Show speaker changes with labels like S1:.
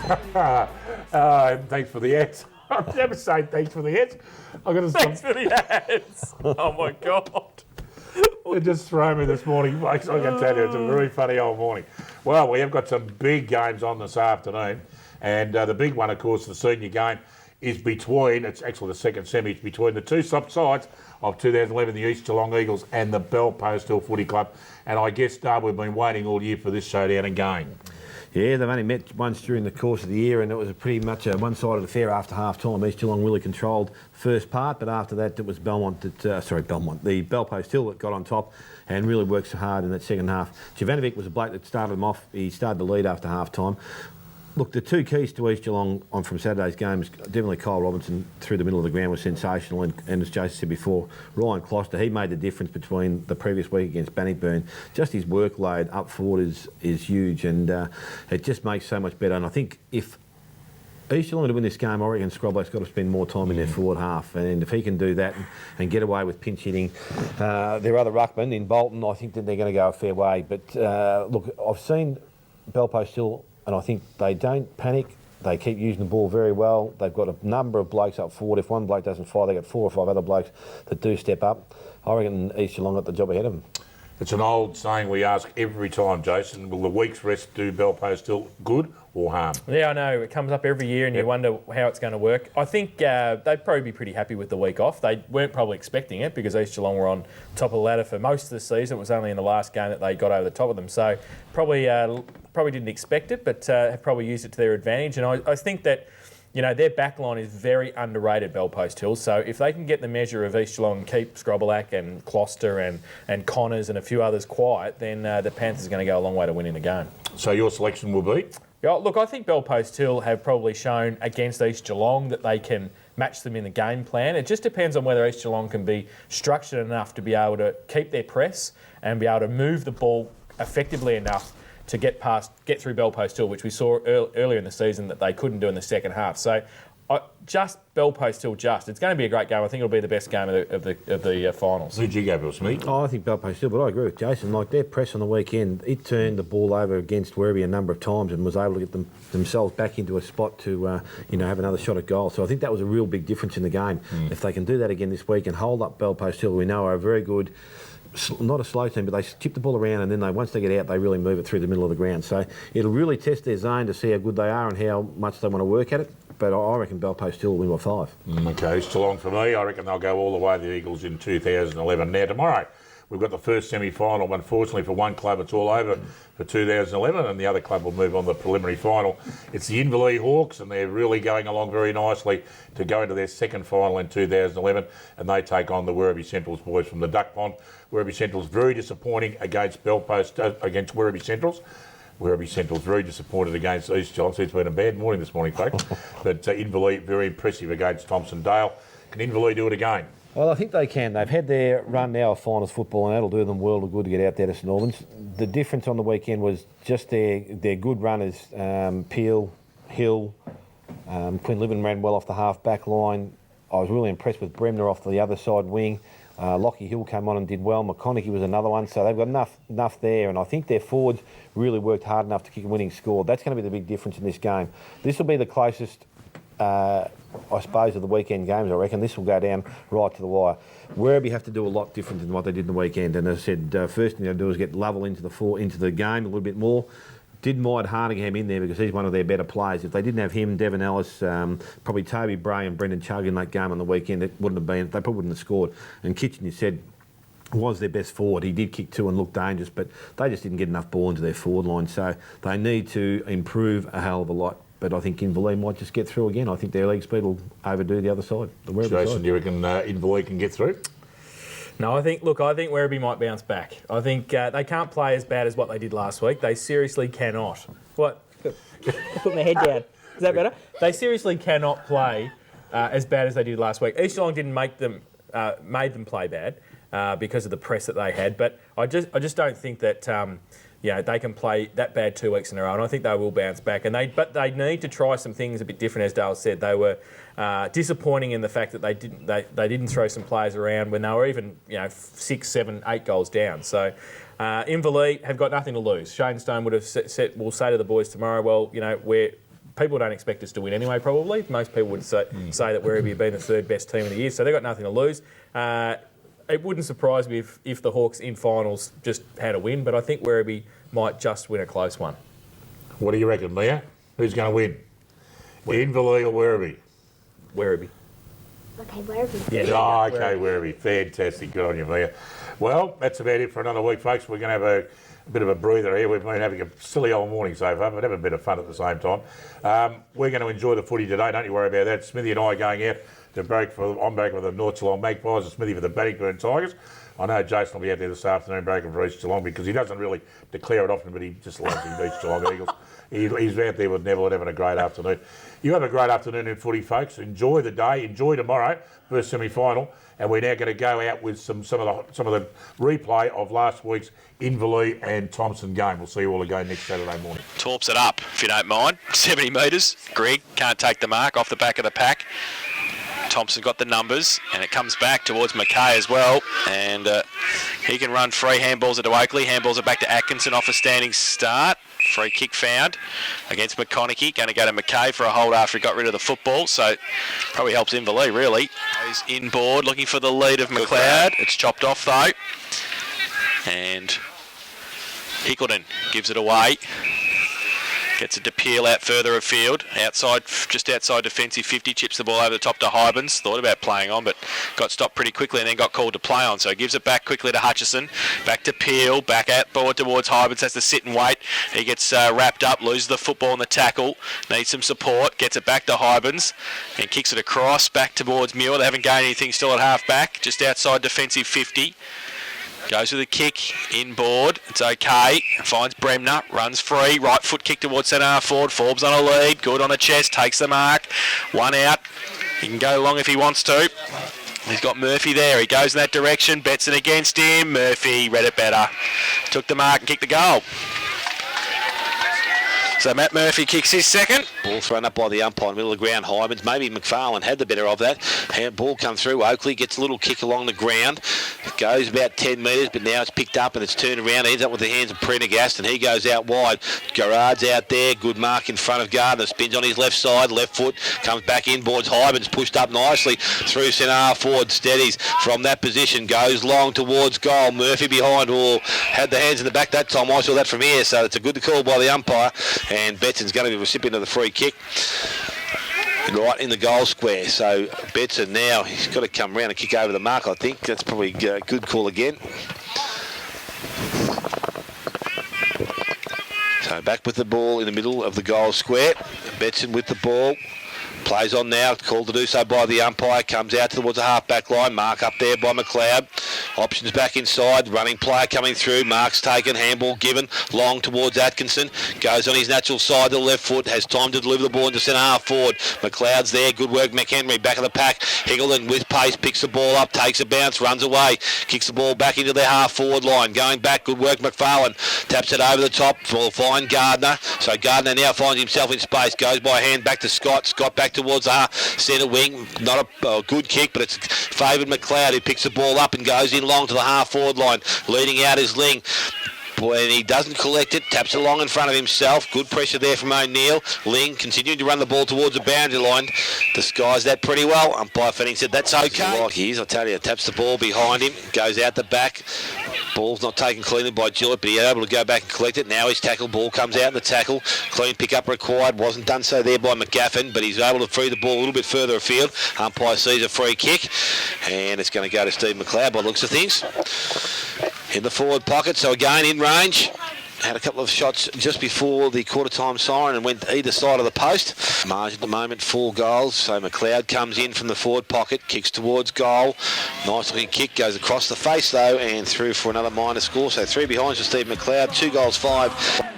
S1: Thanks for the ads. I've never say thanks for the ads. I'm going to
S2: Thanks for the ads. Oh my God.
S1: It just threw me this morning, folks. I can tell you, it's a very funny old morning. Well, we have got some big games on this afternoon, and the big one, of course, the senior game is between, it's actually the second semi, it's between the two top sides of 2011, the East Geelong Eagles and the Belpost Hill Footy Club. And I guess, we've been waiting all year for this showdown again.
S3: Yeah, they've only met once during the course of the year, and it was pretty much a one-sided affair after half-time. East Geelong really controlled the first part, but after that it was the Belpost Hill that got on top and really worked so hard in that second half. Jovanovic was a bloke that started them off. He started the lead after half-time. Look, the two keys to East Geelong from Saturday's game is definitely Kyle Robinson through the middle of the ground was sensational, and as Jason said before, Ryan Closter, he made the difference between the previous week against Bannockburn. Just his workload up forward is huge, and it just makes so much better. And I think if East Geelong to win this game, I reckon Scroblake's got to spend more time in their forward half, and if he can do that and get away with pinch hitting their other ruckman in Bolton, I think that they're going to go a fair way. But look, I've seen Belpost Hill, and I think they don't panic. They keep using the ball very well. They've got a number of blokes up forward. If one bloke doesn't fire, they've got 4 or 5 other blokes that do step up. I reckon East Geelong got the job ahead of them.
S1: It's an old saying we ask every time, Jason. Will the week's rest do Belpost Hill good or harm?
S2: Yeah, I know. It comes up every year and you wonder how it's going to work. I think they'd probably be pretty happy with the week off. They weren't probably expecting it because East Geelong were on top of the ladder for most of the season. It was only in the last game that they got over the top of them. So probably didn't expect it, but have probably used it to their advantage. And I think that, you know, their backline is very underrated, Belpost Hill. So if they can get the measure of East Geelong, keep Scrobelak and Closter and Connors and a few others quiet, then the Panthers are going to go a long way to winning the game.
S1: So your selection will be?
S2: Yeah, look, I think Belpost Hill have probably shown against East Geelong that they can match them in the game plan. It just depends on whether East Geelong can be structured enough to be able to keep their press and be able to move the ball effectively enough to get through Belpost Hill, which we saw earlier in the season that they couldn't do in the second half. So just Belpost Hill, it's going to be a great game. I think it'll be the best game of the finals.
S1: Who'd you go, Bill Smith?
S3: Oh, I think Belpost Hill, but I agree with Jason. Like their press on the weekend, it turned the ball over against Werribee a number of times and was able to get themselves back into a spot to have another shot at goal. So I think that was a real big difference in the game. If they can do that again this week and hold up Belpost Hill, we know are a very good, not a slow team, but they chip the ball around and then once they get out, they really move it through the middle of the ground. So it'll really test their zone to see how good they are and how much they want to work at it. But I reckon Belpost Hill will win by 5.
S1: Okay, it's too long for me. I reckon they'll go all the way to the Eagles in 2011. Now, tomorrow, we've got the first semi-final. Unfortunately, for one club, it's all over for 2011, and the other club will move on to the preliminary final. It's the Inverleigh Hawks, and they're really going along very nicely to go into their second final in 2011, and they take on the Werribee Centrals boys from the Duck Pond. Werribee Centrals very disappointing against against Werribee Centrals. Werribee Central's very disappointed against East Geelong. It's been a bad morning this morning, folks. But Inverleigh, very impressive against Thompson Dale. Can Inverleigh do it again?
S3: Well, I think they can. They've had their run now of finals football, and that'll do them world of good to get out there to St Albans. The difference on the weekend was just their good runners. Peel, Hill, Quinn Livin ran well off the half-back line. I was really impressed with Bremner off the other side wing. Lockie Hill came on and did well. McConaughey was another one. So they've got enough there, and I think their forwards really worked hard enough to kick a winning score. That's going to be the big difference in this game. This will be the closest, I suppose, of the weekend games, I reckon. This will go down right to the wire. Werribee have to do a lot different than what they did in the weekend. And as I said, first thing they'll do is get Lovell into the game a little bit more. Did mind Harningham in there because he's one of their better players. If they didn't have him, Devon Ellis, probably Toby Bray and Brendan Chugg in that game on the weekend, they probably wouldn't have scored. And Kitchen, you said, was their best forward. He did kick 2 and look dangerous, but they just didn't get enough ball into their forward line. So they need to improve a hell of a lot. But I think Inverleigh might just get through again. I think their leg speed will overdo the other side.
S1: Jason, do you reckon Inverleigh can get through?
S2: No, I think Werribee might bounce back. I think they can't play as bad as what they did last week. They seriously cannot. What?
S4: Put my head down. Is that better?
S2: They seriously cannot play as bad as they did last week. East Geelong didn't made them play bad because of the press that they had. But I just don't think that they can play that bad 2 weeks in a row, and I think they will bounce back. But they need to try some things a bit different, as Dale said. They were disappointing in the fact that they didn't throw some players around when they were even 6, 7, 8 goals down. So Inverleigh have got nothing to lose. Shane Stone will say to the boys tomorrow, well, we're people don't expect us to win anyway, probably. Most people would say that Werribee have been the third best team of the year, so they've got nothing to lose. It wouldn't surprise me if the Hawks in finals just had a win, but I think Werribee might just win a close one.
S1: What do you reckon, Mia? Who's going to win? Inverleigh or Werribee?
S2: Werribee.
S5: Okay, Werribee.
S2: Yeah.
S1: Oh, okay, Werribee. Fantastic. Good on you, Mia. Well, that's about it for another week, folks. We're going to have a bit of a breather here. We've been having a silly old morning so far, but having a bit of fun at the same time. We're going to enjoy the footy today. Don't you worry about that. Smithy and I are going out to I'm breaking with the North Geelong Magpies and Smithy for the Bannockburn Tigers. I know Jason will be out there this afternoon breaking for East Geelong because he doesn't really declare it often, but he just loves his East Geelong Eagles. He's out there with Neville and having a great afternoon. You have a great afternoon in footy, folks. Enjoy the day. Enjoy tomorrow, first semi-final. And we're now going to go out with some of the replay of last week's Inverleigh and Thompson game. We'll see you all again next Saturday morning.
S6: Torps it up, if you don't mind. 70 metres. Greg can't take the mark off the back of the pack. Thompson got the numbers, and it comes back towards McKay as well. And he can run free. Handballs it to Oakley. Handballs it back to Atkinson off a standing start. Free kick found against McConaughey. Going to go to McKay for a hold after he got rid of the football. So probably helps Inverleigh, really. He's inboard looking for the lead of McLeod. It's chopped off, though. And Hickleton gives it away. Gets it to Peel out further afield. Outside, just outside defensive 50. Chips the ball over the top to Hybens. Thought about playing on, but got stopped pretty quickly and then got called to play on. So he gives it back quickly to Hutchison. Back to Peel. Back out forward towards Hybens. Has to sit and wait. He gets wrapped up. Loses the football in the tackle. Needs some support. Gets it back to Hybens. And kicks it across. Back towards Muir. They haven't gained anything still at half back. Just outside defensive 50. Goes with a kick, inboard, it's okay, finds Bremner, runs free, right foot kick towards centre half forward, Forbes on a lead, good on a chest, takes the mark, one out, he can go long if he wants to. He's got Murphy there, he goes in that direction, Betson against him, Murphy read it better, took the mark and kicked the goal. So Matt Murphy kicks his second.
S7: Ball thrown up by the umpire in the middle of the ground. Hybens, maybe McFarlane had the better of that. Ball come through. Oakley gets a little kick along the ground. It goes about 10 metres, but now it's picked up and it's turned around. It ends up with the hands of Prendergast and he goes out wide. Garrard's out there. Good mark in front of Gardner. Spins on his left side. Left foot. Comes back inboards. Hybens pushed up nicely through centre half forward. Steadies from that position. Goes long towards goal. Murphy behind. Oh, had the hands in the back that time. I saw that from here, so it's a good call by the umpire. And Betson's going to be the recipient of the free kick right in the goal square. So Betson now, he's got to come round and kick over the mark, I think. That's probably a good call again. So back with the ball in the middle of the goal square. Betson with the ball. Plays on now, called to do so by the umpire, comes out towards the half-back line, mark up there by McLeod, options back inside, running player coming through, marks taken, handball given, long towards Atkinson, goes on his natural side to the left foot, has time to deliver the ball into centre half forward, McLeod's there, good work, McHenry, back of the pack, Higgleton with pace, picks the ball up, takes a bounce, runs away, kicks the ball back into their half-forward line, going back, good work, McFarlane, taps it over the top, will find Gardner, so Gardner now finds himself in space, goes by hand back to Scott, Scott back towards our centre wing, not a good kick, but it's favoured McLeod who picks the ball up and goes in long to the half-forward line, leading out is Ling. When he doesn't collect it, taps along in front of himself. Good pressure there from O'Neill. Ling continuing to run the ball towards the boundary line. Disguised that pretty well. Umpire Fenning said that's okay. Like he is, I tell you, taps the ball behind him, goes out the back. Ball's not taken cleanly by Gillett, but he's able to go back and collect it. Now his tackle, ball comes out in the tackle. Clean pick-up required. Wasn't done so there by McGaffin, but he's able to free the ball a little bit further afield. Umpire sees a free kick, and it's going to go to Steve McLeod by the looks of things. In the forward pocket, so again in range. Had a couple of shots just before the quarter-time siren and went either side of the post. Margin at the moment, 4 goals. So McLeod comes in from the forward pocket, kicks towards goal. Nice looking kick, goes across the face though, and through for another minor score. So 3 behinds for Steve McLeod, 2 goals, 5.